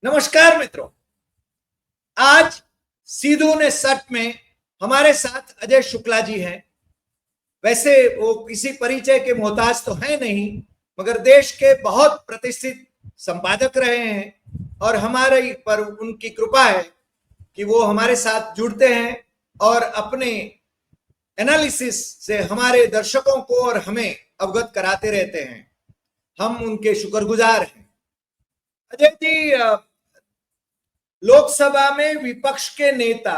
नमस्कार मित्रों, आज सीधू ने सट में हमारे साथ अजय शुक्ला जी हैं। वैसे वो किसी परिचय के मोहताज तो हैं नहीं, मगर देश के बहुत प्रतिष्ठित संपादक रहे हैं और हमारे पर उनकी कृपा है कि वो हमारे साथ जुड़ते हैं और अपने एनालिसिस से हमारे दर्शकों को और हमें अवगत कराते रहते हैं। हम उनके शुक्रगुजार हैं। अजय जी, लोकसभा में विपक्ष के नेता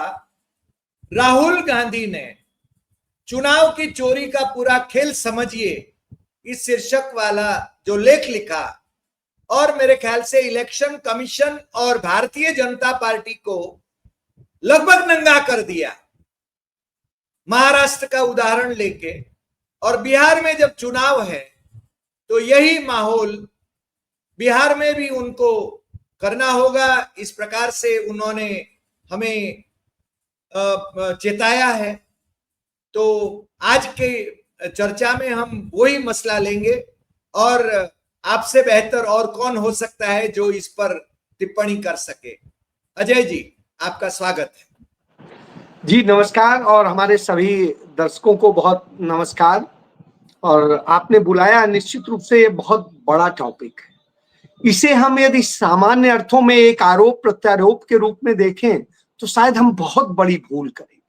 राहुल गांधी ने चुनाव की चोरी का पूरा खेल समझिए इस शीर्षक वाला जो लेख लिखा और मेरे ख्याल से इलेक्शन कमीशन और भारतीय जनता पार्टी को लगभग नंगा कर दिया, महाराष्ट्र का उदाहरण लेके। और बिहार में जब चुनाव है तो यही माहौल बिहार में भी उनको करना होगा। इस प्रकार से उन्होंने हमें चेताया है। तो आज के चर्चा में हम वही मसला लेंगे और आपसे बेहतर और कौन हो सकता है जो इस पर टिप्पणी कर सके। अजय जी, आपका स्वागत है। जी नमस्कार, और हमारे सभी दर्शकों को बहुत नमस्कार। और आपने बुलाया, निश्चित रूप से ये बहुत बड़ा टॉपिक है। इसे हम यदि सामान्य अर्थों में एक आरोप प्रत्यारोप के रूप में देखें तो शायद हम बहुत बड़ी भूल करेंगे,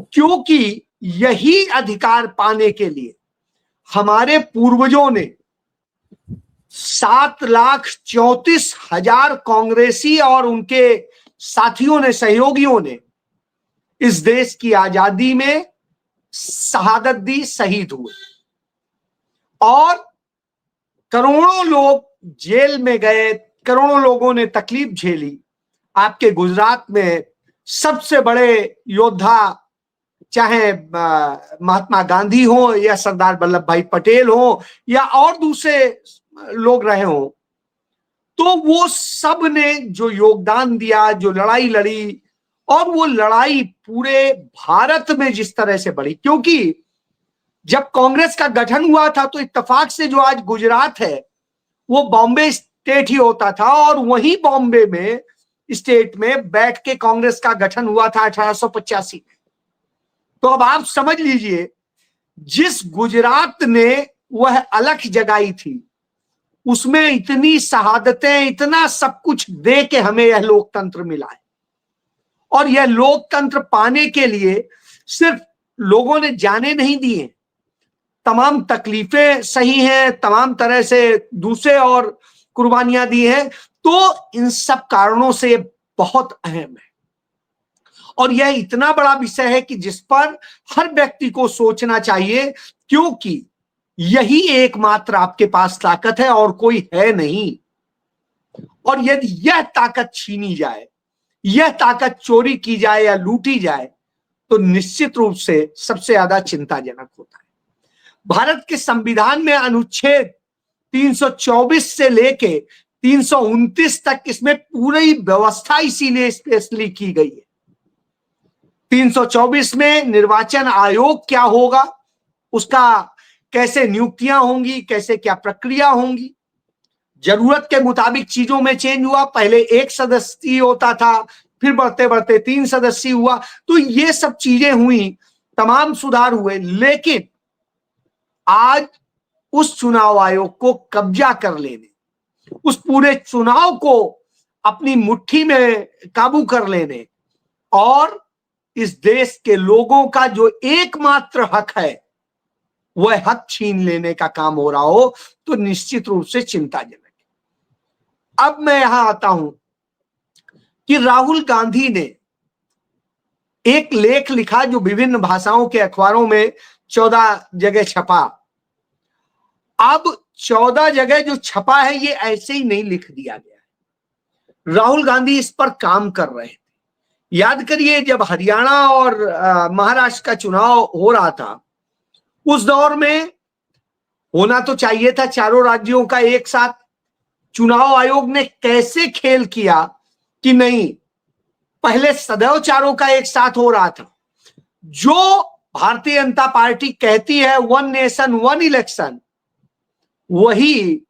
क्योंकि यही अधिकार पाने के लिए हमारे पूर्वजों ने 7,34,000 कांग्रेसी और उनके साथियों ने, सहयोगियों ने इस देश की आजादी में शहादत दी, शहीद हुए और करोड़ों लोग जेल में गए, करोड़ों लोगों ने तकलीफ झेली। आपके गुजरात में सबसे बड़े योद्धा चाहे महात्मा गांधी हो या सरदार वल्लभ भाई पटेल हो या और दूसरे लोग रहे हो, तो वो सब ने जो योगदान दिया, जो लड़ाई लड़ी, और वो लड़ाई पूरे भारत में जिस तरह से बढ़ी, क्योंकि जब कांग्रेस का गठन हुआ था तो इत्तेफाक से जो आज गुजरात है वो बॉम्बे स्टेट ही होता था, और वही बॉम्बे में स्टेट में बैठ के कांग्रेस का गठन हुआ था 1885 में। तो अब आप समझ लीजिए, जिस गुजरात ने वह अलख जगाई थी उसमें इतनी शहादतें, इतना सब कुछ दे के हमें यह लोकतंत्र मिला है। और यह लोकतंत्र पाने के लिए सिर्फ लोगों ने जाने नहीं दिए, तमाम तकलीफें सही हैं, तमाम तरह से दूसरे और कुर्बानियां दी हैं। तो इन सब कारणों से बहुत अहम है और यह इतना बड़ा विषय है कि जिस पर हर व्यक्ति को सोचना चाहिए, क्योंकि यही एकमात्र आपके पास ताकत है और कोई है नहीं। और यदि यह ताकत छीनी जाए, यह ताकत चोरी की जाए या लूटी जाए तो निश्चित रूप से सबसे ज्यादा चिंताजनक होता है। भारत के संविधान में अनुच्छेद 324 से लेके 329 तक इसमें पूरी व्यवस्था इसीलिए स्पेशली की गई है। 324 में निर्वाचन आयोग क्या होगा, उसका कैसे नियुक्तियां होंगी, कैसे क्या प्रक्रिया होंगी, जरूरत के मुताबिक चीजों में चेंज हुआ। पहले 1 सदस्य होता था, फिर बढ़ते बढ़ते 3 सदस्य हुआ। तो ये सब चीजें हुई, तमाम सुधार हुए, लेकिन आज उस चुनाव आयोग को कब्जा कर लेने, उस पूरे चुनाव को अपनी मुट्ठी में काबू कर लेने और इस देश के लोगों का जो एकमात्र हक है वह हक छीन लेने का काम हो रहा हो तो निश्चित रूप से चिंताजनक है। अब मैं यहां आता हूं कि राहुल गांधी ने एक लेख लिखा जो विभिन्न भाषाओं के अखबारों में 14 जगह छपा। अब 14 जगह जो छपा है ये ऐसे ही नहीं लिख दिया गया है, राहुल गांधी इस पर काम कर रहे थे। याद करिए, जब हरियाणा और महाराष्ट्र का चुनाव हो रहा था उस दौर में होना तो चाहिए था चारों राज्यों का एक साथ। चुनाव आयोग ने कैसे खेल किया कि नहीं, पहले सदैव चारों का एक साथ हो रहा था। जो भारतीय जनता पार्टी कहती है 1 नेशन 1 इलेक्शन, वही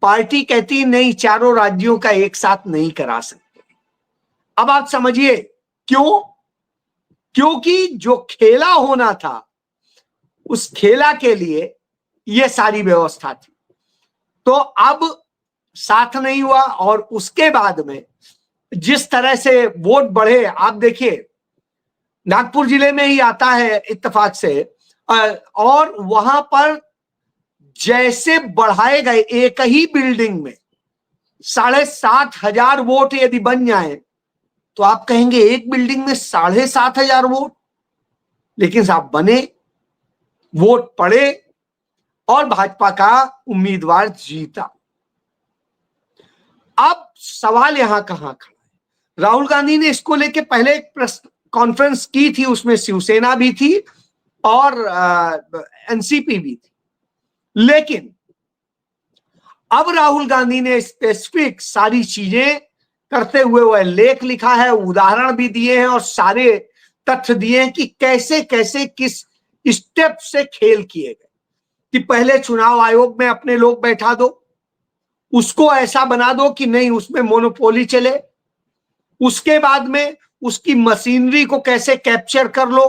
पार्टी कहती नहीं, चारों राज्यों का एक साथ नहीं करा सकते। अब आप समझिए क्यों? क्योंकि जो खेला होना था उस खेला के लिए यह सारी व्यवस्था थी। तो अब साथ नहीं हुआ, और उसके बाद में जिस तरह से वोट बढ़े, आप देखिए नागपुर जिले में ही आता है इत्तेफाक से, और वहां पर जैसे बढ़ाए गए, एक ही बिल्डिंग में 7,500 वोट यदि बन जाए तो आप कहेंगे एक बिल्डिंग में 7,500 वोट, लेकिन साहब बने, वोट पड़े और भाजपा का उम्मीदवार जीता। अब सवाल यहां कहां खड़ा है? राहुल गांधी ने इसको लेके पहले एक प्रेस कॉन्फ्रेंस की थी, उसमें शिवसेना भी थी और एनसीपी भी थी, लेकिन अब राहुल गांधी ने स्पेसिफिक सारी चीजें करते हुए वह लेख लिखा है, उदाहरण भी दिए हैं और सारे तथ्य दिए हैं कि कैसे कैसे किस स्टेप से खेल किए गए। कि पहले चुनाव आयोग में अपने लोग बैठा दो, उसको ऐसा बना दो कि नहीं उसमें मोनोपोली चले, उसके बाद में उसकी मशीनरी को कैसे कैप्चर कर लो,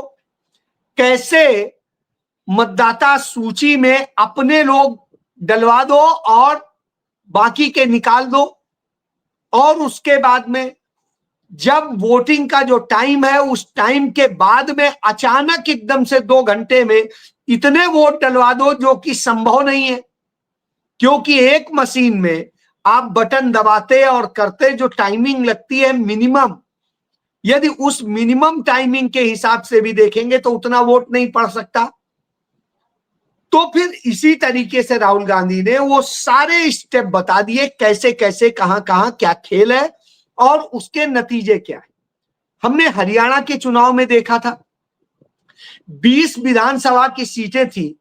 कैसे मतदाता सूची में अपने लोग डलवा दो और बाकी के निकाल दो, और उसके बाद में जब वोटिंग का जो टाइम है उस टाइम के बाद में अचानक एकदम से 2 घंटे में इतने वोट डलवा दो जो कि संभव नहीं है, क्योंकि एक मशीन में आप बटन दबाते और करते जो टाइमिंग लगती है मिनिमम, यदि उस मिनिमम टाइमिंग के हिसाब से भी देखेंगे तो उतना वोट नहीं पड़ सकता। तो फिर इसी तरीके से राहुल गांधी ने वो सारे स्टेप बता दिए, कैसे कैसे कहां कहां क्या खेल है और उसके नतीजे क्या है। हमने हरियाणा के चुनाव में देखा था, 20 विधानसभा की सीटें थी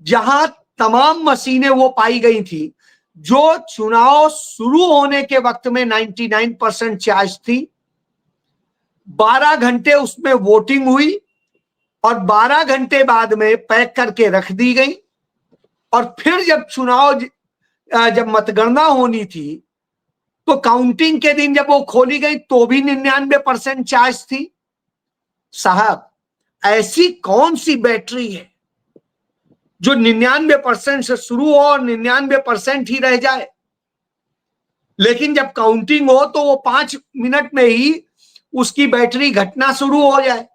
जहां तमाम मशीनें वो पाई गई थी जो चुनाव शुरू होने के वक्त में 99% चार्ज थी। 12 घंटे उसमें वोटिंग हुई और 12 घंटे बाद में पैक करके रख दी गई, और फिर जब मतगणना होनी थी तो काउंटिंग के दिन जब वो खोली गई तो भी 99% चार्ज थी। साहब, ऐसी कौन सी बैटरी है जो 99% से शुरू हो और 99% ही रह जाए, लेकिन जब काउंटिंग हो तो वो 5 मिनट में ही उसकी बैटरी घटना शुरू हो जाए।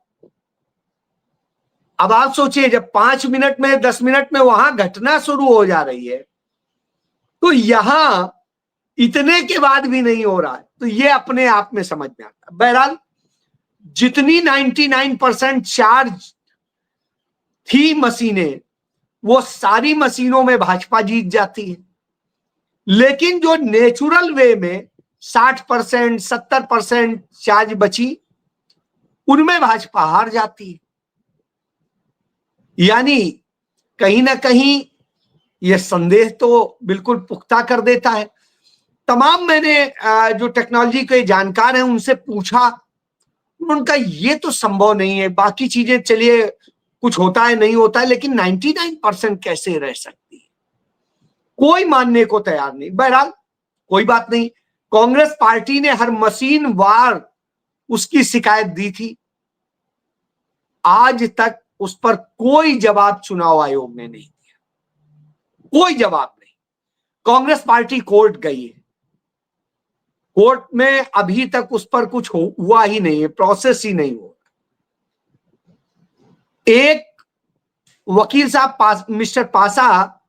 अब आप सोचिए, जब 5 मिनट में 10 मिनट में वहां घटना शुरू हो जा रही है तो यहां इतने के बाद भी नहीं हो रहा है, तो ये अपने आप में समझ में आता है। बहरहाल जितनी 99% चार्ज थी मशीनें, वो सारी मशीनों में भाजपा जीत जाती है, लेकिन जो नेचुरल वे में 60% 70% चार्ज बची उनमें भाजपा हार जाती है। यानी कहीं ना कहीं यह संदेह तो बिल्कुल पुख्ता कर देता है। तमाम मैंने जो टेक्नोलॉजी के जानकार हैं उनसे पूछा, उनका ये तो संभव नहीं है, बाकी चीजें चलिए कुछ होता है नहीं होता है, लेकिन 99% कैसे रह सकती है, कोई मानने को तैयार नहीं। बहरहाल कोई बात नहीं, कांग्रेस पार्टी ने हर मशीन वार उसकी शिकायत दी थी, आज तक उस पर कोई जवाब चुनाव आयोग ने नहीं दिया, कोई जवाब नहीं। कांग्रेस पार्टी कोर्ट गई है, कोर्ट में अभी तक उस पर कुछ हुआ ही नहीं है, प्रोसेस ही नहीं हुआ। एक वकील साहब मिस्टर पासा,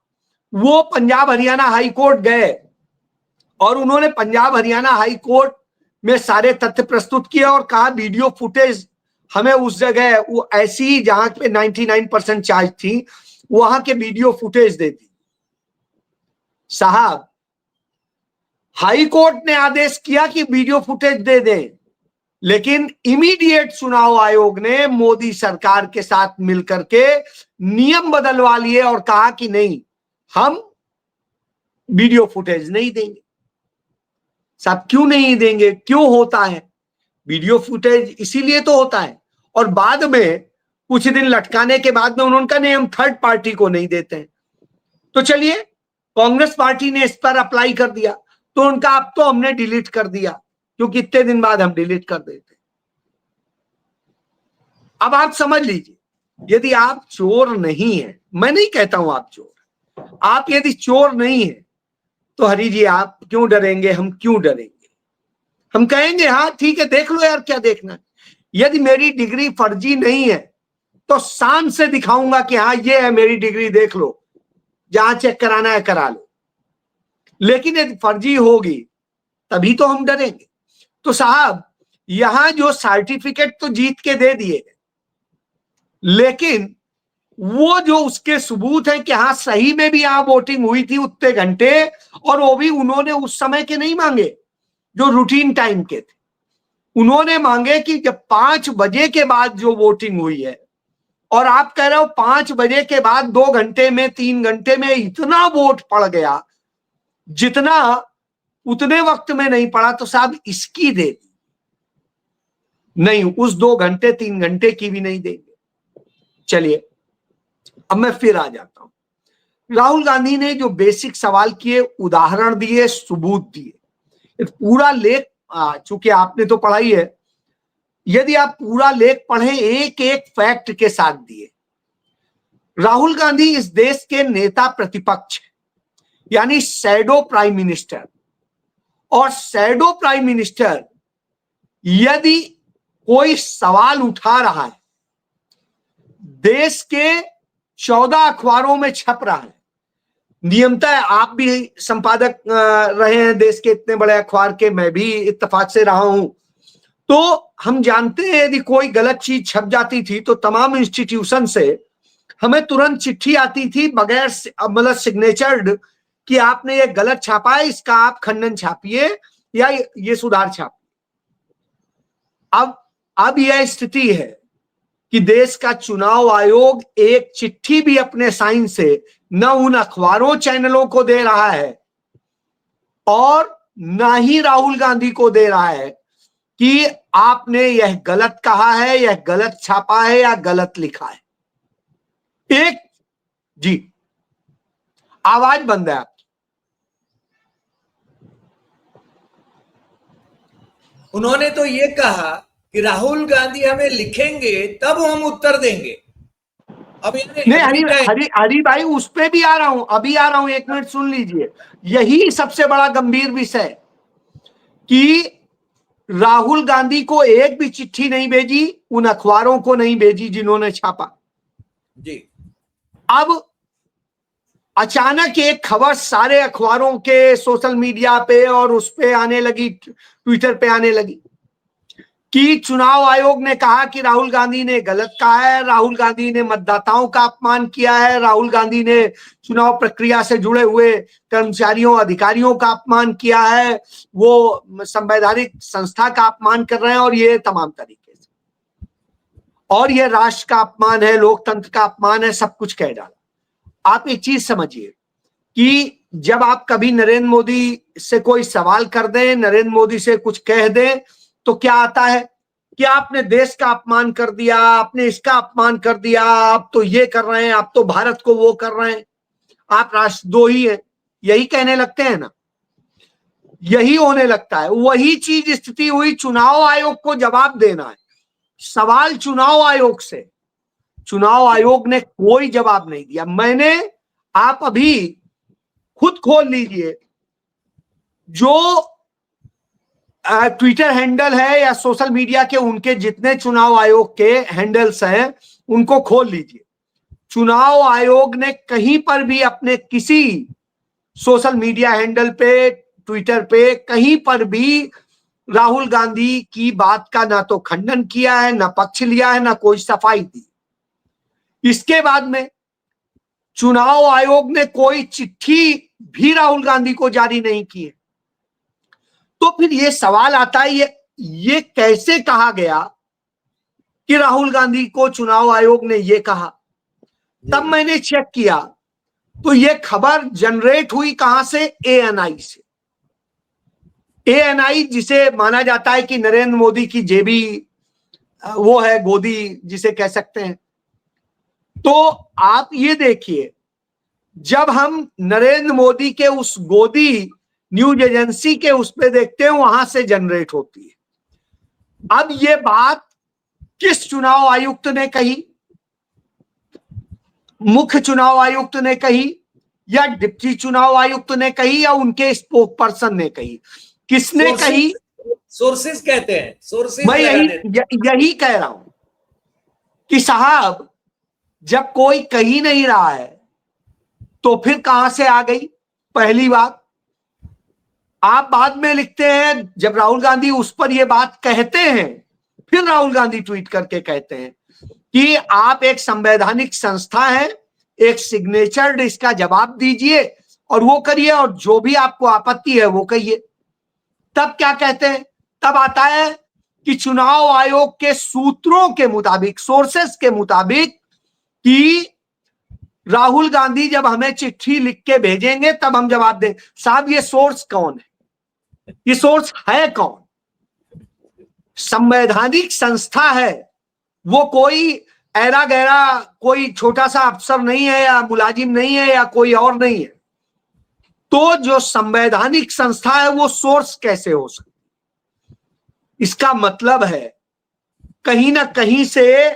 वो पंजाब हरियाणा हाई कोर्ट गए और उन्होंने पंजाब हरियाणा हाई कोर्ट में सारे तथ्य प्रस्तुत किए और कहा वीडियो फुटेज हमें उस जगह वो ऐसी ही जहां पे 99% चार्ज थी वहां के वीडियो फुटेज दे दी। साहब, हाई कोर्ट ने आदेश किया कि वीडियो फुटेज दे दें, लेकिन इमीडिएट चुनाव आयोग ने मोदी सरकार के साथ मिलकर के नियम बदलवा लिए और कहा कि नहीं, हम वीडियो फुटेज नहीं देंगे। साहब, क्यों नहीं देंगे? क्यों होता है वीडियो फुटेज? इसीलिए तो होता है, और बाद में कुछ दिन लटकाने के बाद में उन्होंने कहा नहीं, हम थर्ड पार्टी को नहीं देते हैं। तो चलिए, कांग्रेस पार्टी ने इस पर अप्लाई कर दिया तो उनका अब तो हमने डिलीट कर दिया, क्योंकि इतने दिन बाद हम डिलीट कर देते। अब आप समझ लीजिए, यदि आप चोर नहीं है, मैं नहीं कहता हूं आप चोर, आप यदि चोर नहीं है तो हरी जी आप क्यों डरेंगे, हम क्यों डरेंगे? हम कहेंगे हाँ ठीक है, देख लो यार क्या देखना है। यदि मेरी डिग्री फर्जी नहीं है तो शान से दिखाऊंगा कि हाँ ये है मेरी डिग्री, देख लो, जहां चेक कराना है करा लो। लेकिन यदि फर्जी होगी तभी तो हम डरेंगे। तो साहब यहां जो सर्टिफिकेट तो जीत के दे दिए, लेकिन वो जो उसके सबूत है कि हाँ सही में भी यहां वोटिंग हुई थी उतने घंटे, और वो भी उन्होंने उस समय के नहीं मांगे जो रूटीन टाइम के थे, उन्होंने मांगे कि जब 5 बजे के बाद जो वोटिंग हुई है, और आप कह रहे हो 5 बजे के बाद 2 घंटे में 3 घंटे में इतना वोट पड़ गया जितना उतने वक्त में नहीं पड़ा, तो साहब इसकी दे दी नहीं, उस 2 घंटे 3 घंटे की भी नहीं देंगे। चलिए अब मैं फिर आ जाता हूं। राहुल गांधी ने जो बेसिक सवाल किए, उदाहरण दिए, सबूत दिए, पूरा लेख चूंकि आपने तो पढ़ाई है, यदि आप पूरा लेख पढ़ें, एक एक फैक्ट के साथ दिए। राहुल गांधी इस देश के नेता प्रतिपक्ष यानी शैडो प्राइम मिनिस्टर, और शैडो प्राइम मिनिस्टर यदि कोई सवाल उठा रहा है, देश के 14 अखबारों में छप रहा है, नियमतः आप भी संपादक रहे हैं देश के इतने बड़े अखबार के, मैं भी इत्तेफाक से रहा हूं, तो हम जानते हैं यदि कोई गलत चीज छप जाती थी तो तमाम इंस्टीट्यूशन से हमें तुरंत चिट्ठी आती थी बगैर मतलब सिग्नेचर्ड कि आपने ये गलत छापा है, इसका आप खंडन छापिए या ये सुधार छापिए। अब यह स्थिति है कि देश का चुनाव आयोग एक चिट्ठी भी अपने साइन से न उन अखबारों चैनलों को दे रहा है और न ही राहुल गांधी को दे रहा है कि आपने यह गलत कहा है, यह गलत छापा है या गलत लिखा है। एक जी आवाज बंद है आपकी। उन्होंने तो ये कहा कि राहुल गांधी हमें लिखेंगे तब हम उत्तर देंगे। अब नहीं हरी भाई उस पे भी आ रहा हूं, अभी आ रहा हूं, 1 मिनट सुन लीजिए। यही सबसे बड़ा गंभीर विषय कि राहुल गांधी को एक भी चिट्ठी नहीं भेजी, उन अखबारों को नहीं भेजी जिन्होंने छापा जी। अब अचानक एक खबर सारे अखबारों के सोशल मीडिया पे और उस पे आने लगी, ट्विटर पे आने लगी कि चुनाव आयोग ने कहा कि राहुल गांधी ने गलत कहा है, राहुल गांधी ने मतदाताओं का अपमान किया है, राहुल गांधी ने चुनाव प्रक्रिया से जुड़े हुए कर्मचारियों अधिकारियों का अपमान किया है, वो संवैधानिक संस्था का अपमान कर रहे हैं, और ये तमाम तरीके से, और ये राष्ट्र का अपमान है, लोकतंत्र का अपमान है, सब कुछ कह डाला। आप एक चीज समझिए कि जब आप कभी नरेंद्र मोदी से कोई सवाल कर दें, नरेंद्र मोदी से कुछ कह दें, तो क्या आता है कि आपने देश का अपमान कर दिया, आपने इसका अपमान कर दिया, आप तो ये कर रहे हैं, आप तो भारत को वो कर रहे हैं, आप राष्ट्रद्रोही हैं, यही कहने लगते हैं ना, यही होने लगता है। वही चीज स्थिति हुई, चुनाव आयोग को जवाब देना है, सवाल चुनाव आयोग से, चुनाव आयोग ने कोई जवाब नहीं दिया। मैंने, आप अभी खुद खोल लीजिए, जो ट्विटर हैंडल है या सोशल मीडिया के उनके जितने चुनाव आयोग के हैंडल्स हैं उनको खोल लीजिए। चुनाव आयोग ने कहीं पर भी अपने किसी सोशल मीडिया हैंडल पे, ट्विटर पे, कहीं पर भी राहुल गांधी की बात का ना तो खंडन किया है, ना पक्ष लिया है, ना कोई सफाई दी। इसके बाद में चुनाव आयोग ने कोई चिट्ठी भी राहुल गांधी को जारी नहीं की है। तो फिर ये सवाल आता है, ये कैसे कहा गया कि राहुल गांधी को चुनाव आयोग ने ये कहा? तब मैंने चेक किया तो ये खबर जनरेट हुई कहां से? एएनआई से। एएनआई जिसे माना जाता है कि नरेंद्र मोदी की जेबी वो है, गोदी जिसे कह सकते हैं। तो आप ये देखिए, जब हम नरेंद्र मोदी के उस गोदी न्यूज एजेंसी के उस पे देखते हैं, वहां से जनरेट होती है। अब ये बात किस चुनाव आयुक्त ने कही? मुख्य चुनाव आयुक्त ने कही, या डिप्टी चुनाव आयुक्त ने कही, या उनके स्पोक पर्सन ने कही? किसने कही? सोर्सेस कहते हैं, सोर्सेस मैं यही कह रहा हूं कि साहब, जब कोई कही नहीं रहा है तो फिर कहां से आ गई? पहली बात। आप बाद में लिखते हैं, जब राहुल गांधी उस पर यह बात कहते हैं, फिर राहुल गांधी ट्वीट करके कहते हैं कि आप एक संवैधानिक संस्था है, एक सिग्नेचर, इसका जवाब दीजिए और वो करिए, और जो भी आपको आपत्ति है वो कहिए। तब क्या कहते हैं? तब आता है कि चुनाव आयोग के सूत्रों के मुताबिक, सोर्सेस के मुताबिक, कि राहुल गांधी जब हमें चिट्ठी लिख के भेजेंगे तब हम जवाब दें। साहब, ये सोर्स कौन है? ये सोर्स है कौन? संवैधानिक संस्था है, वो कोई ऐरा गैरा कोई छोटा सा अफसर नहीं है, या मुलाजिम नहीं है, या कोई और नहीं है। तो जो संवैधानिक संस्था है वो सोर्स कैसे हो सकती? इसका मतलब है कहीं ना कहीं से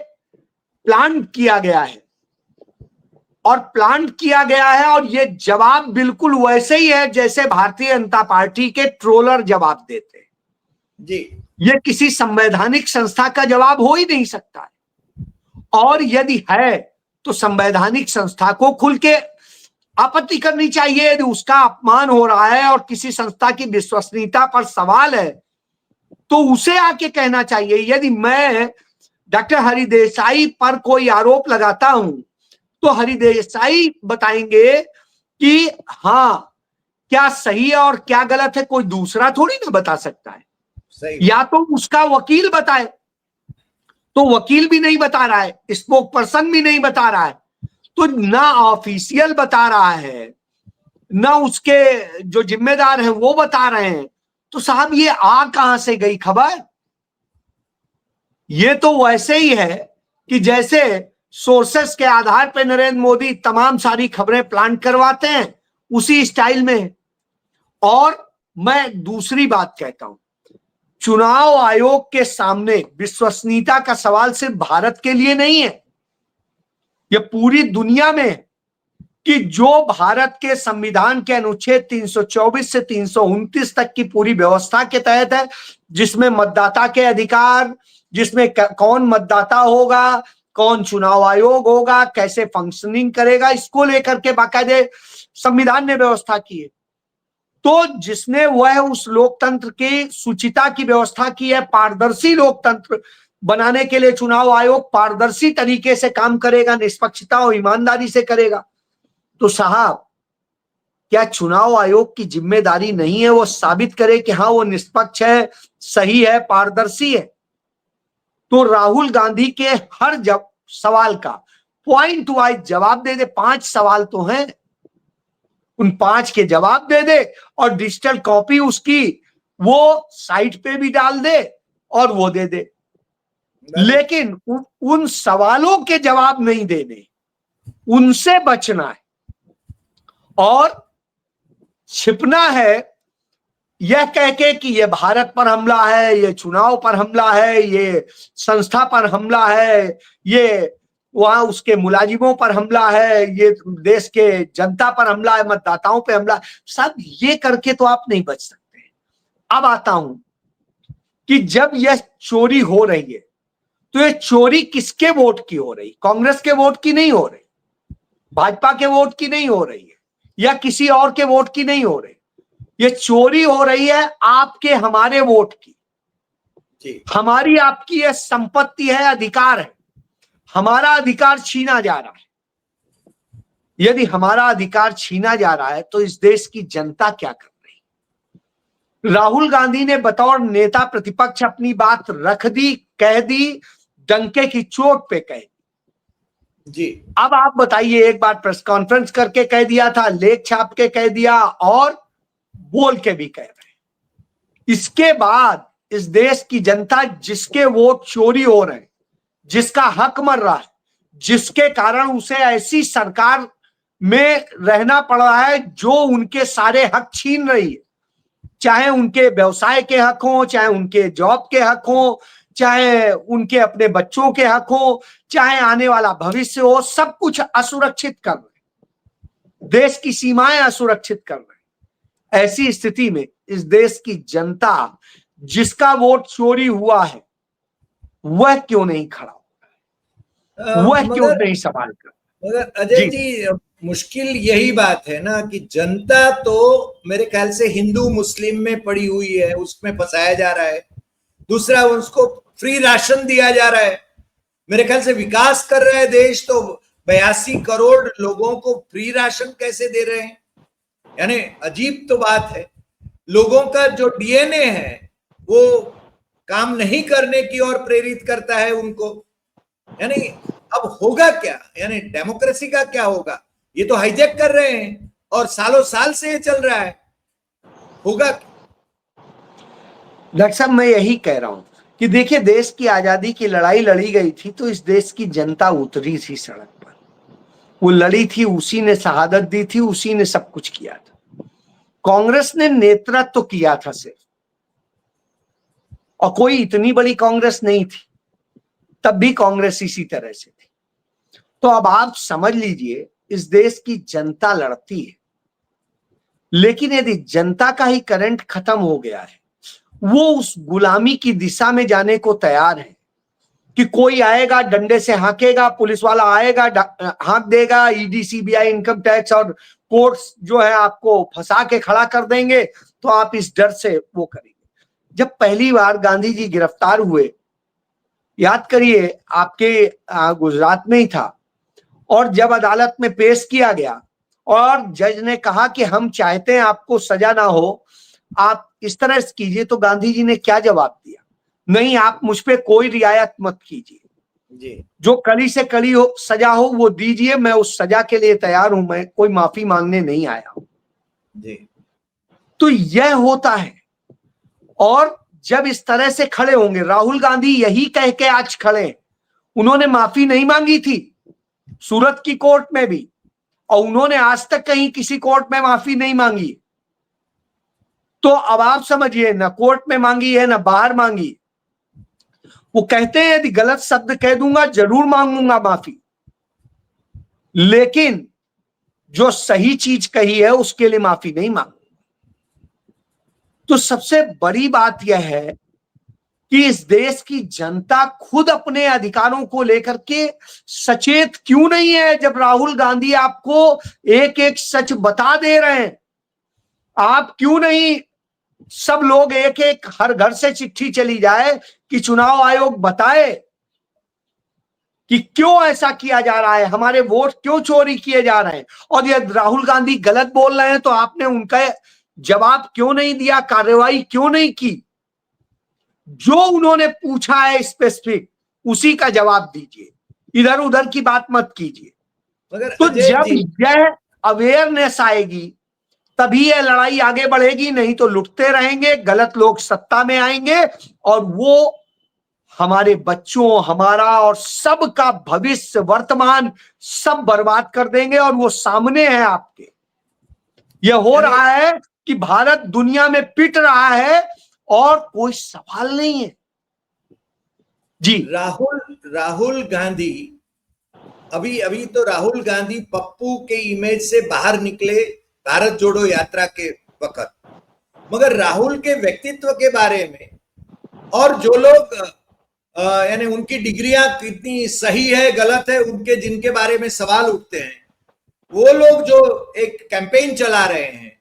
प्लान किया गया है, और प्लान किया गया है, और ये जवाब बिल्कुल वैसे ही है जैसे भारतीय जनता पार्टी के ट्रोलर जवाब देते हैं जी। ये किसी संवैधानिक संस्था का जवाब हो ही नहीं सकता है। और यदि है तो संवैधानिक संस्था को खुल के आपत्ति करनी चाहिए। यदि उसका अपमान हो रहा है और किसी संस्था की विश्वसनीयता पर सवाल है तो उसे आके कहना चाहिए। यदि मैं डॉक्टर हरि देसाई पर कोई आरोप लगाता हूं तो हरि देसाई बताएंगे कि हाँ, क्या सही है और क्या गलत है, कोई दूसरा थोड़ी ना बता सकता है। सही। या तो उसका वकील बताए, तो वकील भी नहीं बता रहा है, स्पोक पर्सन भी नहीं बता रहा है, तो ना ऑफिशियल बता रहा है, ना उसके जो जिम्मेदार हैं वो बता रहे हैं। तो साहब, ये आ कहां से गई खबर? ये तो वैसे ही है कि जैसे सोर्सेस के आधार पर नरेंद्र मोदी तमाम सारी खबरें प्लान करवाते हैं, उसी स्टाइल में। और मैं दूसरी बात कहता हूं, चुनाव आयोग के सामने विश्वसनीयता का सवाल सिर्फ भारत के लिए नहीं है, यह पूरी दुनिया में, कि जो भारत के संविधान के अनुच्छेद 324 से 329 तक की पूरी व्यवस्था के तहत है, जिसमें मतदाता के अधिकार, जिसमें कौन मतदाता होगा, कौन चुनाव आयोग होगा, कैसे फंक्शनिंग करेगा, इसको लेकर के बाकायदे संविधान ने व्यवस्था की है। तो जिसने वह उस लोकतंत्र की शुचिता की व्यवस्था की है, पारदर्शी लोकतंत्र बनाने के लिए चुनाव आयोग पारदर्शी तरीके से काम करेगा, निष्पक्षता और ईमानदारी से करेगा। तो साहब, क्या चुनाव आयोग की जिम्मेदारी नहीं है वो साबित करे कि हाँ, वो निष्पक्ष है, सही है, पारदर्शी है? तो राहुल गांधी के हर सवाल का पॉइंट वाइज जवाब दे दे। 5 सवाल तो हैं, उन 5 के जवाब दे दे, और डिजिटल कॉपी उसकी वो साइट पे भी डाल दे और वो दे दे। लेकिन उन सवालों के जवाब नहीं देने, उनसे बचना है और छिपना है, यह कह के कि ये भारत पर हमला है, ये चुनाव पर हमला है, ये संस्था पर हमला है, ये वहां उसके मुलाजिमों पर हमला है, ये देश के जनता पर हमला है, मतदाताओं पे हमला है। सब ये करके तो आप नहीं बच सकते। अब आता हूं कि जब यह चोरी हो रही है तो ये चोरी किसके वोट की हो रही? कांग्रेस के वोट की नहीं हो रही, भाजपा के वोट की नहीं हो रही है, या किसी और के वोट की नहीं हो रही। ये चोरी हो रही है आपके हमारे वोट की जी। हमारी आपकी यह संपत्ति है, अधिकार है, हमारा अधिकार छीना जा रहा है। यदि हमारा अधिकार छीना जा रहा है तो इस देश की जनता क्या कर रही है? राहुल गांधी ने बतौर नेता प्रतिपक्ष अपनी बात रख दी, कह दी, डंके की चोट पे कह दी जी। अब आप बताइए, एक बार प्रेस कॉन्फ्रेंस करके कह दिया था, लेख छाप के कह दिया, और बोल के भी कह रहे। इसके बाद इस देश की जनता जिसके वोट चोरी हो रहे हैं, जिसका हक मर रहा है, जिसके कारण उसे ऐसी सरकार में रहना पड़ रहा है, जो उनके सारे हक छीन रही है, चाहे उनके व्यवसाय के हक हो, चाहे उनके जॉब के हक हो, चाहे उनके अपने बच्चों के हक हो, चाहे आने वाला भविष्य हो, सब कुछ असुरक्षित कर रहे, देश की सीमाएं असुरक्षित कर रहे। ऐसी स्थिति में इस देश की जनता, जिसका वोट चोरी हुआ है, वह क्यों नहीं खड़ा, वह क्यों मगर नहीं सवाल कर? मगर अजय जी, मुश्किल यही बात है ना कि जनता तो मेरे ख्याल से हिंदू मुस्लिम में पड़ी हुई है, उसमें फंसाया जा रहा है। दूसरा, उसको फ्री राशन दिया जा रहा है। मेरे ख्याल से विकास कर रहा है देश तो 82 करोड़ लोगों को फ्री राशन कैसे दे रहे हैं? यानी अजीब तो बात है। लोगों का जो डीएनए है वो काम नहीं करने की ओर प्रेरित करता है उनको। यानी अब होगा क्या, यानी डेमोक्रेसी का क्या होगा? ये तो हाईजैक कर रहे हैं और सालों साल से ये चल रहा है, होगा क्या? डॉक्टर साहब, मैं यही कह रहा हूं कि देखिए, देश की आजादी की लड़ाई लड़ी गई थी तो इस देश की जनता उतरी थी सड़क पर, वो लड़ी थी, उसी ने शहादत दी थी, उसी ने सब कुछ किया था। कांग्रेस ने नेतृत्व तो किया था सिर्फ, और कोई इतनी बड़ी कांग्रेस नहीं थी, तब भी कांग्रेस इसी तरह से थी। तो अब आप समझ लीजिए, इस देश की जनता लड़ती है, लेकिन यदि जनता का ही करंट खत्म हो गया है, वो उस गुलामी की दिशा में जाने को तैयार है कि कोई आएगा डंडे से हाँकेगा, पुलिस वाला आएगा हाँक देगा, ईडी सीबीआई इनकम टैक्स और कोर्ट्स जो है आपको फंसा के खड़ा कर देंगे, तो आप इस डर से वो करेंगे। जब पहली बार गांधी जी गिरफ्तार हुए, याद करिए, आपके गुजरात में ही था, और जब अदालत में पेश किया गया और जज ने कहा कि हम चाहते हैं आपको सजा ना हो, आप इस तरह से कीजिए, तो गांधी जी ने क्या जवाब दिया? नहीं, आप मुझ पे कोई रियायत मत कीजिए जी, जो कड़ी से कड़ी हो सजा हो वो दीजिए, मैं उस सजा के लिए तैयार हूं, मैं कोई माफी मांगने नहीं आया हूं जी। तो यह होता है, और जब इस तरह से खड़े होंगे, राहुल गांधी यही कह के आज खड़े, उन्होंने माफी नहीं मांगी थी सूरत की कोर्ट में भी, और उन्होंने आज तक कहीं किसी कोर्ट में माफी नहीं मांगी। तो अब आप समझिए, ना कोर्ट में मांगी है ना बाहर मांगी। वो कहते हैं यदि गलत शब्द कह दूंगा जरूर मांगूंगा माफी, लेकिन जो सही चीज कही है उसके लिए माफी नहीं मांगूंगा। तो सबसे बड़ी बात यह है कि इस देश की जनता खुद अपने अधिकारों को लेकर के सचेत क्यों नहीं है? जब राहुल गांधी आपको एक एक सच बता दे रहे हैं, आप क्यों नहीं? सब लोग एक एक, हर घर से चिट्ठी चली जाए कि चुनाव आयोग बताए कि क्यों ऐसा किया जा रहा है, हमारे वोट क्यों चोरी किए जा रहे हैं। और यदि राहुल गांधी गलत बोल रहे हैं तो आपने उनका जवाब क्यों नहीं दिया, कार्रवाई क्यों नहीं की? जो उन्होंने पूछा है स्पेसिफिक, उसी का जवाब दीजिए, इधर उधर की बात मत कीजिए। मगर तो अजय जब जी, यह अवेयरनेस आएगी तभी यह लड़ाई आगे बढ़ेगी, नहीं तो लुटते रहेंगे, गलत लोग सत्ता में आएंगे और वो हमारे बच्चों, हमारा और सबका भविष्य, वर्तमान सब बर्बाद कर देंगे। और वो सामने है आपके, यह हो रहा है कि भारत दुनिया में पिट रहा है और कोई सवाल नहीं है जी। राहुल गांधी, अभी अभी तो राहुल गांधी पप्पू के इमेज से बाहर निकले भारत जोड़ो यात्रा के वक्त, मगर राहुल के व्यक्तित्व के बारे में और जो लोग यानी उनकी डिग्रियां कितनी सही है गलत है, उनके जिनके बारे में सवाल उठते हैं, वो लोग जो एक कैंपेन चला रहे हैं,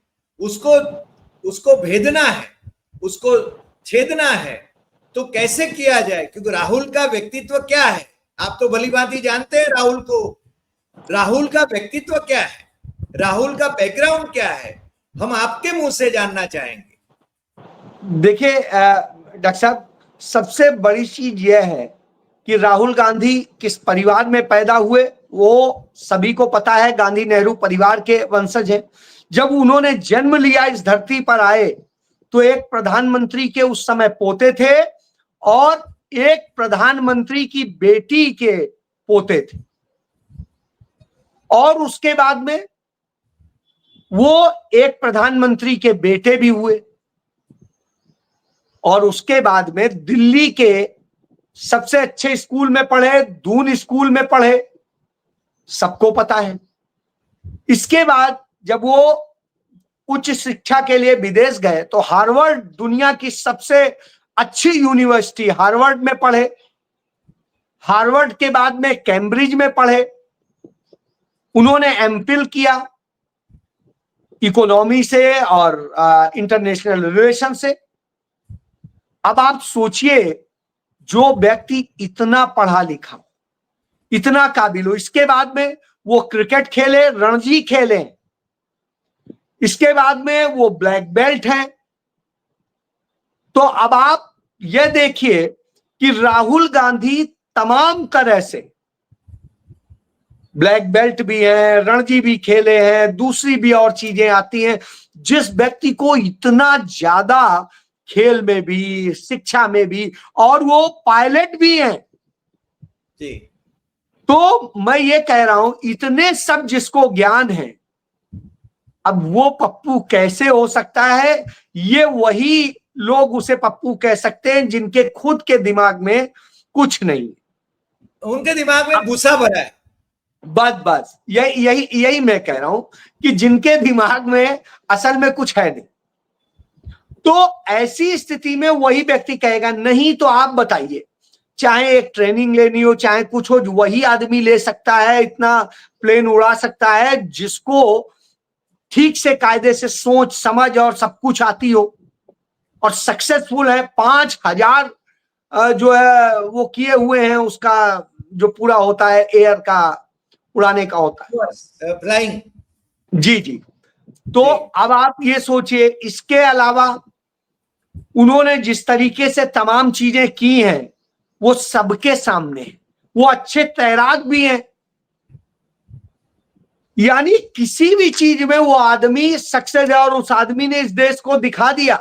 उसको भेदना है, उसको छेदना है, तो कैसे किया जाए? क्योंकि राहुल का व्यक्तित्व क्या है आप तो भली भांति जानते हैं। राहुल का व्यक्तित्व क्या है, राहुल का बैकग्राउंड क्या है, हम आपके मुंह से जानना चाहेंगे। देखिए डॉक्टर साहब, सबसे बड़ी चीज यह है कि राहुल गांधी किस परिवार में पैदा हुए वो सभी को पता है, गांधी नेहरू परिवार के वंशज हैं। जब उन्होंने जन्म लिया, इस धरती पर आए, तो एक प्रधानमंत्री के उस समय पोते थे और एक प्रधानमंत्री की बेटी के पोते थे, और उसके बाद में वो एक प्रधानमंत्री के बेटे भी हुए और उसके बाद में दिल्ली के सबसे अच्छे स्कूल में पढ़े, दून स्कूल में पढ़े, सबको पता है। इसके बाद जब वो उच्च शिक्षा के लिए विदेश गए तो हार्वर्ड, दुनिया की सबसे अच्छी यूनिवर्सिटी हार्वर्ड में पढ़े, हार्वर्ड के बाद में कैम्ब्रिज में पढ़े, उन्होंने एमफिल किया इकोनॉमी से और इंटरनेशनल रिलेशन से। अब आप सोचिए, जो व्यक्ति इतना पढ़ा लिखा, इतना काबिल हो, इसके बाद में वो क्रिकेट खेले, रणजी खेले, इसके बाद में वो ब्लैक बेल्ट है। तो अब आप ये देखिए कि राहुल गांधी तमाम तरह से ब्लैक बेल्ट भी है, रणजी भी खेले हैं, दूसरी भी और चीजें आती हैं। जिस व्यक्ति को इतना ज्यादा खेल में भी, शिक्षा में भी, और वो पायलट भी हैं, जी, तो मैं ये कह रहा हूं इतने सब जिसको ज्ञान है, अब वो पप्पू कैसे हो सकता है? ये वही लोग उसे पप्पू कह सकते हैं जिनके खुद के दिमाग में कुछ नहीं, उनके दिमाग में भूसा भरा है। बस यही यही यही मैं कह रहा हूं कि जिनके दिमाग में असल में कुछ है नहीं। तो ऐसी स्थिति में वही व्यक्ति कहेगा नहीं। तो आप बताइए, चाहे एक ट्रेनिंग लेनी हो, चाहे कुछ हो, वही आदमी ले सकता है, इतना प्लेन उड़ा सकता है जिसको ठीक से कायदे से सोच समझ और सब कुछ आती हो, और सक्सेसफुल है। 5,000 जो है वो किए हुए हैं, उसका जो पूरा होता है एयर का, उड़ाने का होता है, फ्लाइंग। जी। तो अब आप ये सोचिए, इसके अलावा उन्होंने जिस तरीके से तमाम चीजें की हैं वो सबके सामने है। वो अच्छे तैराक भी हैं, यानी किसी भी चीज में वो आदमी सक्सेस है। और उस आदमी ने इस देश को दिखा दिया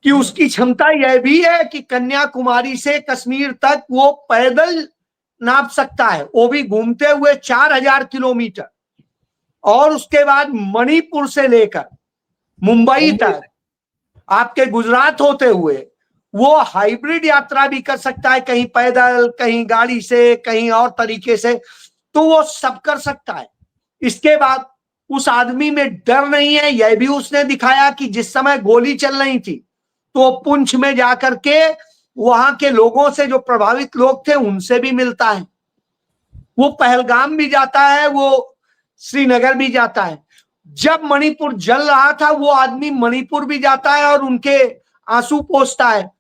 कि उसकी क्षमता यह भी है कि कन्याकुमारी से कश्मीर तक वो पैदल नाप सकता है, वो भी घूमते हुए 4,000 किलोमीटर। और उसके बाद मणिपुर से लेकर मुंबई तक, आपके गुजरात होते हुए वो हाइब्रिड यात्रा भी कर सकता है, कहीं पैदल, कहीं गाड़ी से, कहीं और तरीके से, तो वो सब कर सकता है। इसके बाद उस आदमी में डर नहीं है, यह भी उसने दिखाया कि जिस समय गोली चल रही थी तो पुंछ में जाकर के वहां के लोगों से, जो प्रभावित लोग थे, उनसे भी मिलता है। वो पहलगाम भी जाता है, वो श्रीनगर भी जाता है। जब मणिपुर जल रहा था वो आदमी मणिपुर भी जाता है और उनके आंसू पोंछता है।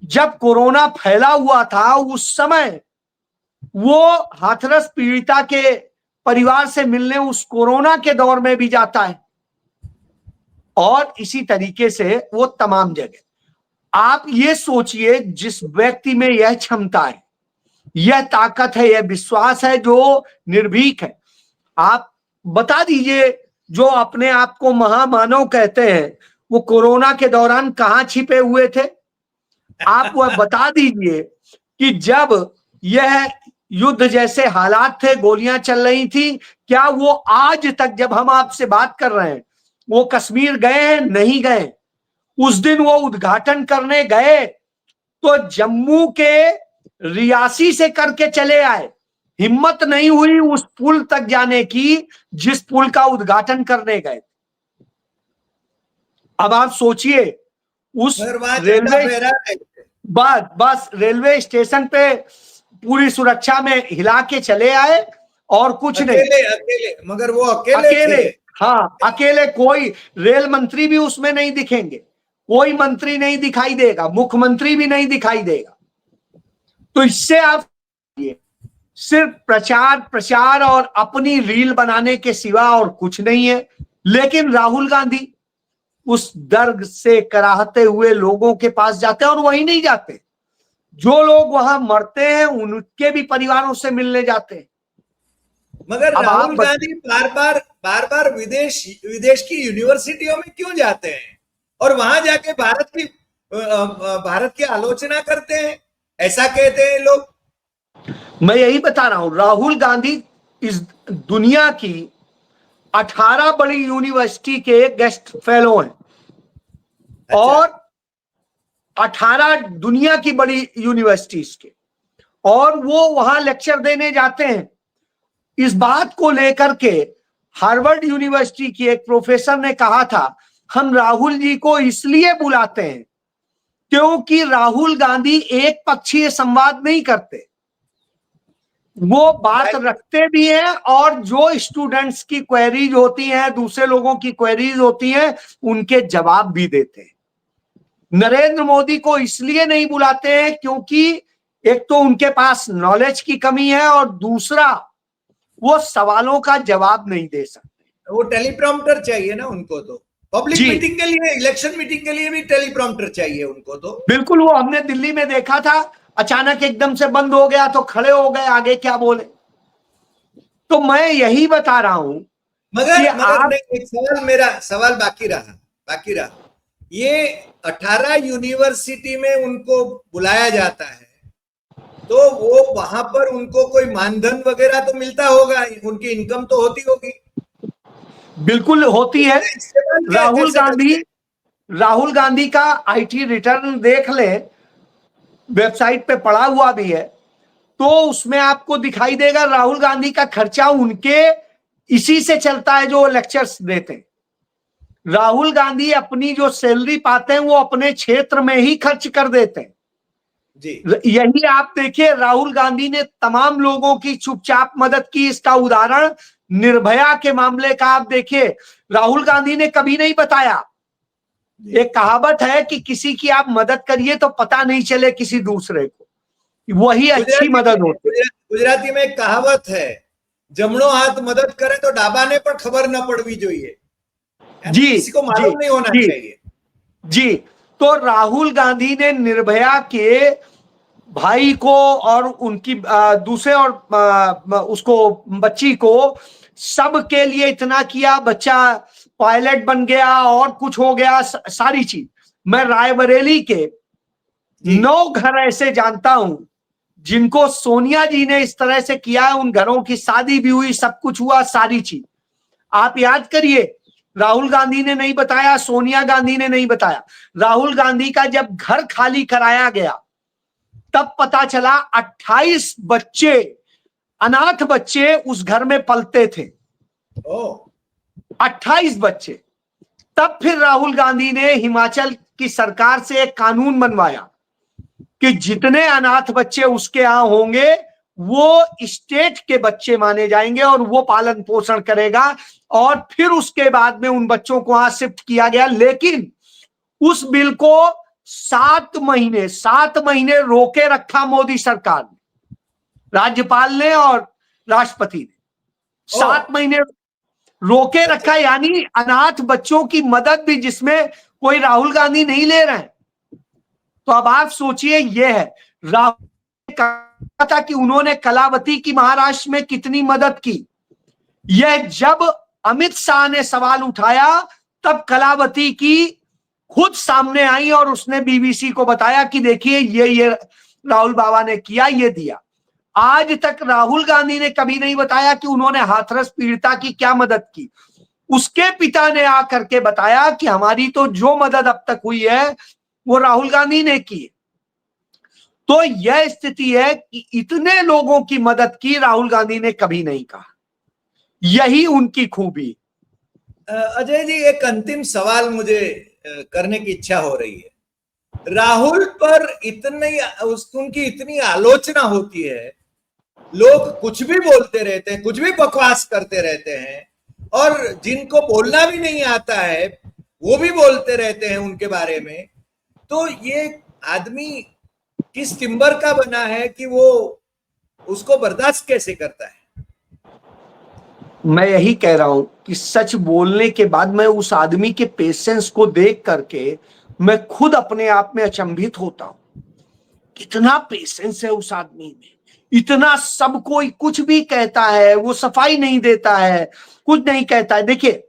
जब कोरोना फैला हुआ था उस समय वो हाथरस पीड़िता के परिवार से मिलने उस कोरोना के दौर में भी जाता है। और इसी तरीके से वो तमाम जगह। आप ये सोचिए, जिस व्यक्ति में यह क्षमता है, यह ताकत है, यह विश्वास है, जो निर्भीक है, आप बता दीजिए, जो अपने आप को महामानव कहते हैं, वो कोरोना के दौरान कहां छिपे हुए थे? आप वह बता दीजिए कि जब यह युद्ध जैसे हालात थे, गोलियां चल रही थी, क्या वो आज तक जब हम आपसे बात कर रहे हैं वो कश्मीर गए हैं? नहीं गए। उस दिन वो उद्घाटन करने गए तो जम्मू के रियासी से करके चले आए। हिम्मत नहीं हुई उस पुल तक जाने की जिस पुल का उद्घाटन करने गए। अब आप सोचिए, उस रेलवे, बस रेलवे स्टेशन पे पूरी सुरक्षा में हिला के चले आए और कुछ अकेले, नहीं। अकेले, मगर वो अकेले थे। हाँ, अकेले। कोई रेल मंत्री भी उसमें नहीं दिखेंगे, कोई मंत्री नहीं दिखाई देगा, मुख्यमंत्री भी नहीं दिखाई देगा। तो इससे आप सिर्फ प्रचार प्रचार और अपनी रील बनाने के सिवा और कुछ नहीं है। लेकिन राहुल गांधी उस दर्द से कराहते हुए लोगों के पास जाते हैं, और वही नहीं जाते, जो लोग वहां मरते हैं उनके भी परिवारों से मिलने जाते हैं। मगर राहुल गांधी बार बार विदेश की यूनिवर्सिटियों में क्यों जाते हैं और वहां जाके भारत की आलोचना करते हैं? ऐसा कहते हैं लोग। मैं यही बता रहा हूं, राहुल गांधी इस दुनिया की 18 बड़ी यूनिवर्सिटी के गेस्ट फेलो हैं। अच्छा। और 18 दुनिया की बड़ी यूनिवर्सिटीज के, और वो वहां लेक्चर देने जाते हैं। इस बात को लेकर के हार्वर्ड यूनिवर्सिटी की एक प्रोफेसर ने कहा था, हम राहुल जी को इसलिए बुलाते हैं क्योंकि राहुल गांधी एक पक्षीय संवाद नहीं करते, वो बात रखते भी हैं, और जो स्टूडेंट्स की क्वेरीज होती हैं, दूसरे लोगों की क्वेरीज होती हैं, उनके जवाब भी देते हैं। नरेंद्र मोदी को इसलिए नहीं बुलाते हैं क्योंकि एक तो उनके पास नॉलेज की कमी है, और दूसरा वो सवालों का जवाब नहीं दे सकते। वो टेलीप्रॉम्प्टर चाहिए ना उनको, तो पब्लिक जी मीटिंग के लिए, इलेक्शन मीटिंग के लिए भी टेलीप्रॉम्प्टर चाहिए उनको तो। बिल्कुल, वो हमने दिल्ली में देखा था, अचानक एकदम से बंद हो गया तो खड़े हो गए, आगे क्या बोले। तो मैं यही बता रहा हूं मगर कि मगर आप, नहीं, एक सवाल, मेरा सवाल बाकी रहा। ये 18 यूनिवर्सिटी में उनको बुलाया जाता है, तो वो वहां पर उनको कोई मानधन वगैरह तो मिलता होगा, उनकी इनकम तो होती होगी। बिल्कुल होती है। इस्तेमाल राहुल कैसे करते गांधी हैं? राहुल गांधी का आईटी रिटर्न देख ले, वेबसाइट पे पड़ा हुआ भी है, तो उसमें आपको दिखाई देगा राहुल गांधी का खर्चा उनके इसी से चलता है जो लेक्चर्स देते हैं। राहुल गांधी अपनी जो सैलरी पाते हैं वो अपने क्षेत्र में ही खर्च कर देते हैं। जी। यही आप देखिए, राहुल गांधी ने तमाम लोगों की चुपचाप मदद की। इसका उदाहरण निर्भया के मामले का आप देखिए, राहुल गांधी ने कभी नहीं बताया। एक कहावत है कि किसी की आप मदद करिए तो पता नहीं चले किसी दूसरे को, वही अच्छी मदद होती है। गुजराती में एक कहावत है, जमणो हाथ मदद करे तो डाबाने पर खबर न पड़वी જોઈએ, यानी जी किसी को जी मालूम नहीं होना जी चाहिए। जी। तो राहुल गांधी ने निर्भया के भाई को और उनकी दूसरे और उसको बच्ची को, सबके लिए इतना किया, बच्चा पायलट बन गया और कुछ हो गया, सारी चीज। मैं रायबरेली के जी। 9 घर ऐसे जानता हूं जिनको सोनिया जी ने इस तरह से किया, उन घरों की शादी भी हुई, सब कुछ हुआ, सारी चीज। आप याद करिए, राहुल गांधी ने नहीं बताया, सोनिया गांधी ने नहीं बताया। राहुल गांधी का जब घर खाली कराया गया तब पता चला 28 बच्चे, अनाथ बच्चे उस घर में पलते थे। ओ 28 बच्चे। तब फिर राहुल गांधी ने हिमाचल की सरकार से एक कानून बनवाया कि जितने अनाथ बच्चे उसके यहां होंगे वो स्टेट के बच्चे माने जाएंगे और वो पालन पोषण करेगा। और फिर उसके बाद में उन बच्चों को वहां शिफ्ट किया गया। लेकिन उस बिल को 7 महीने रोके रखा मोदी सरकार ने, राज्यपाल ने और राष्ट्रपति ने। 7 महीने रोके रखा, यानी अनाथ बच्चों की मदद भी जिसमें कोई राहुल गांधी नहीं ले रहे हैं। तो अब आप सोचिए, यह है, राहुल ने कहा था कि उन्होंने कलावती की महाराष्ट्र में कितनी मदद की। यह जब अमित शाह ने सवाल उठाया तब कलावती की खुद सामने आई और उसने बीबीसी को बताया कि देखिए ये राहुल बाबा ने किया, ये दिया। आज तक राहुल गांधी ने कभी नहीं बताया कि उन्होंने हाथरस पीड़िता की क्या मदद की। उसके पिता ने आकर के बताया कि हमारी तो जो मदद अब तक हुई है वो राहुल गांधी ने की। तो यह स्थिति है कि इतने लोगों की मदद की राहुल गांधी ने कभी नहीं कहा। यही उनकी खूबी। अजय जी, एक अंतिम सवाल मुझे करने की इच्छा हो रही है। राहुल पर इतनी उनकी इतनी आलोचना होती है, लोग कुछ भी बोलते रहते हैं, कुछ भी बकवास करते रहते हैं, और जिनको बोलना भी नहीं आता है वो भी बोलते रहते हैं उनके बारे में। तो ये आदमी किस टिम्बर का बना है कि वो उसको बर्दाश्त कैसे करता है? मैं यही कह रहा हूं कि सच बोलने के बाद मैं उस आदमी के पेशेंस को देख करके मैं खुद अपने आप में अचंभित होता हूं। कितना पेशेंस है उस आदमी में, इतना सब कोई कुछ भी कहता है, वो सफाई नहीं देता है, कुछ नहीं कहता है। देखिए,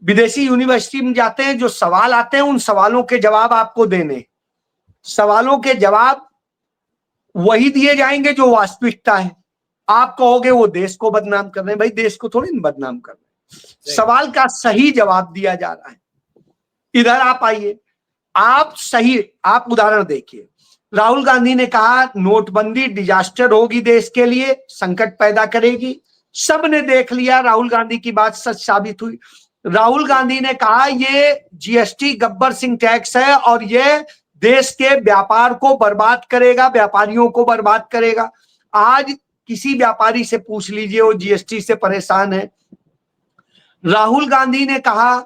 विदेशी यूनिवर्सिटी में जाते हैं, जो सवाल आते हैं उन सवालों के जवाब आपको देने, सवालों के जवाब वही दिए जाएंगे जो वास्तविकता है। आप कहोगे वो देश को बदनाम कर रहे हैं, भाई देश को थोड़ी बदनाम कर रहे हैं, सवाल का सही जवाब दिया जा रहा है। इधर आप आइए, आप उदाहरण देखिए। राहुल गांधी ने कहा नोटबंदी डिजास्टर होगी, देश के लिए संकट पैदा करेगी। सबने देख लिया, राहुल गांधी की बात सच साबित हुई। राहुल गांधी ने कहा ये जीएसटी गब्बर सिंह टैक्स है और ये देश के व्यापार को बर्बाद करेगा, व्यापारियों को बर्बाद करेगा। आज किसी व्यापारी से पूछ लीजिए, वो जीएसटी से परेशान है। राहुल गांधी ने कहा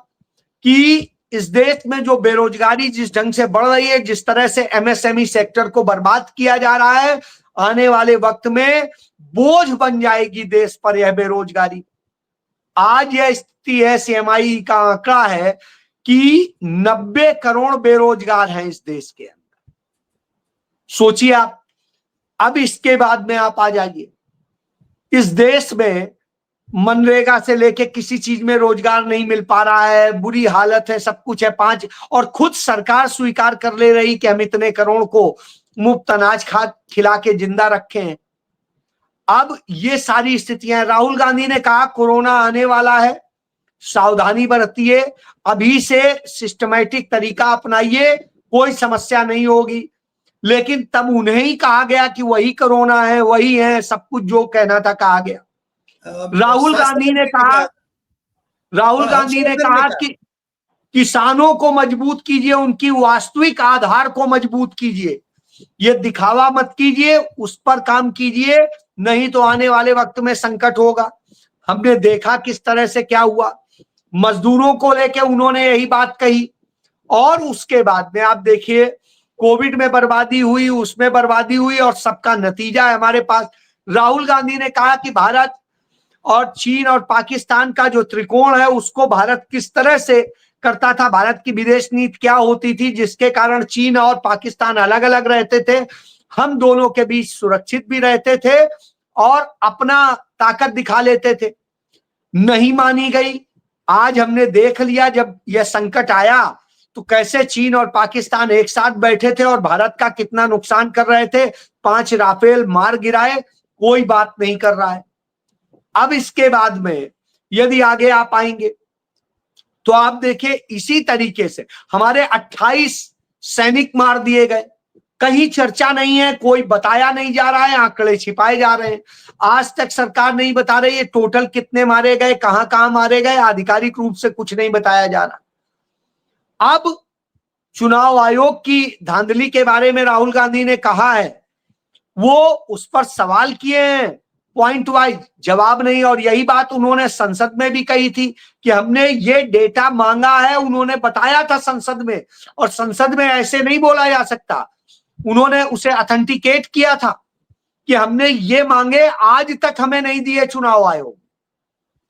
कि इस देश में जो बेरोजगारी जिस ढंग से बढ़ रही है, जिस तरह से एमएसएमई सेक्टर को बर्बाद किया जा रहा है, आने वाले वक्त में बोझ बन जाएगी देश पर यह बेरोजगारी। आज यह स्थिति है, सीएमआई का आंकड़ा है कि 90 करोड़ बेरोजगार हैं इस देश के अंदर। सोचिए आप। अब इसके बाद में आप आ जाइए, इस देश में मनरेगा से लेके किसी चीज में रोजगार नहीं मिल पा रहा है, बुरी हालत है, सब कुछ है। और खुद सरकार स्वीकार कर ले रही कि हम इतने करोड़ को मुफ्त अनाज खिला के जिंदा रखे हैं। अब ये सारी स्थितियां, राहुल गांधी ने कहा कोरोना आने वाला है, सावधानी बरतिए, अभी से सिस्टमैटिक तरीका अपनाइए, कोई समस्या नहीं होगी। लेकिन तब उन्हें ही कहा गया कि वही कोरोना है, वही है, सब कुछ जो कहना था कहा गया। राहुल गांधी ने कहा कि किसानों को मजबूत कीजिए, उनकी वास्तविक आधार को मजबूत कीजिए, ये दिखावा मत कीजिए, उस पर काम कीजिए, नहीं तो आने वाले वक्त में संकट होगा। हमने देखा किस तरह से क्या हुआ, मजदूरों को लेके उन्होंने यही बात कही। और उसके बाद में आप देखिए, कोविड में बर्बादी हुई, उसमें बर्बादी हुई, और सबका नतीजा है हमारे पास। राहुल गांधी ने कहा कि भारत और चीन और पाकिस्तान का जो त्रिकोण है उसको भारत किस तरह से करता था, भारत की विदेश नीति क्या होती थी जिसके कारण चीन और पाकिस्तान अलग अलग रहते थे, हम दोनों के बीच सुरक्षित भी रहते थे और अपना ताकत दिखा लेते थे। नहीं मानी गई। आज हमने देख लिया, जब यह संकट आया तो कैसे चीन और पाकिस्तान एक साथ बैठे थे और भारत का कितना नुकसान कर रहे थे। 5 राफेल मार गिराए, कोई बात नहीं कर रहा है। अब इसके बाद में यदि आगे आप आएंगे तो आप देखिए, इसी तरीके से हमारे 28 सैनिक मार दिए गए, कहीं चर्चा नहीं है, कोई बताया नहीं जा रहा है, आंकड़े छिपाए जा रहे हैं। आज तक सरकार नहीं बता रही है टोटल कितने मारे गए, कहां कहां मारे गए, आधिकारिक रूप से कुछ नहीं बताया जा रहा। अब चुनाव आयोग की धांधली के बारे में राहुल गांधी ने कहा है, वो उस पर सवाल किए हैं, पॉइंट वाइज जवाब नहीं। और यही बात उन्होंने संसद में भी कही थी कि हमने ये डेटा मांगा है, उन्होंने बताया था संसद में, और संसद में ऐसे नहीं बोला जा सकता। उन्होंने उसे ऑथेंटिकेट किया था कि हमने ये मांगे, आज तक हमें नहीं दिए चुनाव आयोग।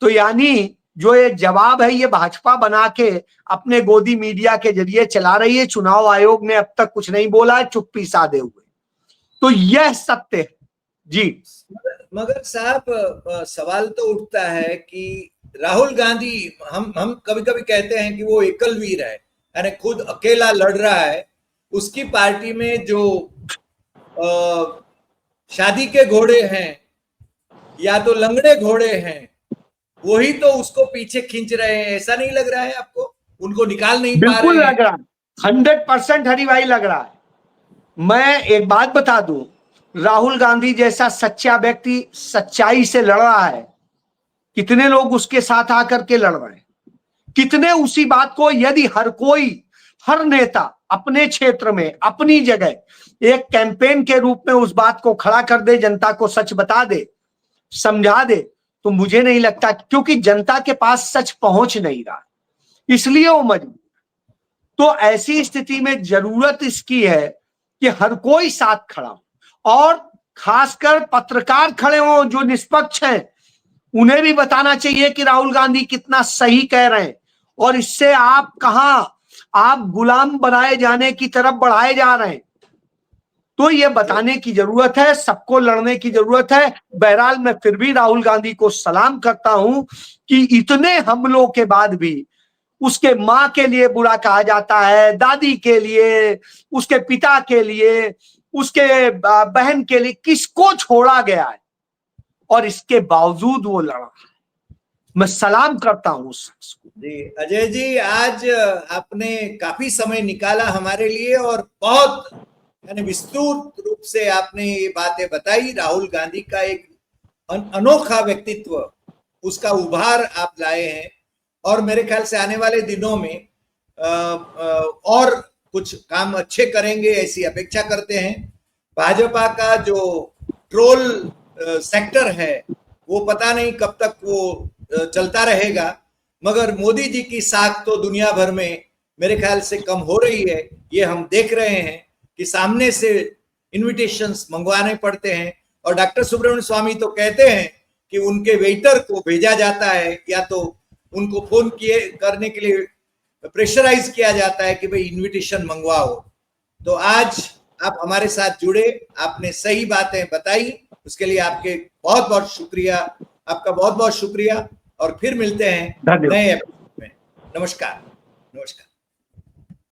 तो यानी जो ये जवाब है, ये भाजपा बना के अपने गोदी मीडिया के जरिए चला रही है। चुनाव आयोग ने अब तक कुछ नहीं बोला है, चुप्पी साधे हुए। तो यह सत्य है जी। मगर साहब, सवाल तो उठता है कि राहुल गांधी, हम कभी कभी कहते हैं कि वो एकल वीर है, यानी खुद अकेला लड़ रहा है। उसकी पार्टी में जो शादी के घोड़े हैं या तो लंगड़े घोड़े हैं, वही तो उसको पीछे खींच रहे हैं। ऐसा नहीं लग रहा है आपको? उनको निकाल नहीं पा रहे हैं? बिल्कुल लग रहा है, 100% हरी भाई लग रहा है। मैं एक बात बता दूं, राहुल गांधी जैसा सच्चा व्यक्ति सच्चाई से लड़ रहा है, कितने लोग उसके साथ आकर के लड़ रहे हैं, कितने उसी बात को, यदि हर नेता अपने क्षेत्र में अपनी जगह एक कैंपेन के रूप में उस बात को खड़ा कर दे, जनता को सच बता दे, समझा दे, तो मुझे नहीं लगता, क्योंकि जनता के पास सच पहुंच नहीं रहा, इसलिए वो मजबूर। तो ऐसी स्थिति में जरूरत इसकी है कि हर कोई साथ खड़ा हो, और खासकर पत्रकार खड़े हो जो निष्पक्ष हैं, उन्हें भी बताना चाहिए कि राहुल गांधी कितना सही कह रहे हैं, और इससे आप कहां, आप गुलाम बनाए जाने की तरफ बढ़ाए जा रहे हैं। तो ये बताने की जरूरत है, सबको लड़ने की जरूरत है। बहरहाल मैं फिर भी राहुल गांधी को सलाम करता हूं कि इतने हमलों के बाद भी उसके मां के लिए बुरा कहा जाता है, दादी के लिए, उसके पिता के लिए, उसके बहन के लिए, किसको छोड़ा गया है, और इसके बावजूद वो लड़ा। मैं सलाम करता हूं उस शख्स को। जी अजय जी, आज आपने काफी समय निकाला हमारे लिए और बहुत यानी विस्तृत रूप से आपने ये बातें बताई। राहुल गांधी का एक अनोखा व्यक्तित्व, उसका उभार आप लाए हैं और मेरे ख्याल से आने वाले दिनों में और कुछ काम अच्छे करेंगे ऐसी अपेक्षा करते हैं। भाजपा का जो ट्रोल सेक्टर है वो पता नहीं कब तक वो चलता रहेगा, मगर मोदी जी की साख तो दुनिया भर में मेरे ख्याल से कम हो रही है। ये हम देख रहे हैं कि सामने से इनविटेशंस मंगवाने पड़ते हैं और डॉक्टर सुब्रमण्यम स्वामी तो कहते हैं कि उनके वेटर को भेजा जाता है या तो उनको फोन किए करने के लिए प्रेशराइज किया जाता है कि भाई इनविटेशन मंगवाओ। तो आज आप हमारे साथ जुड़े, आपने सही बातें बताई, उसके लिए आपके बहुत बहुत शुक्रिया, आपका बहुत बहुत शुक्रिया और फिर मिलते हैं नए एपिसोड में। नमस्कार। नमस्कार।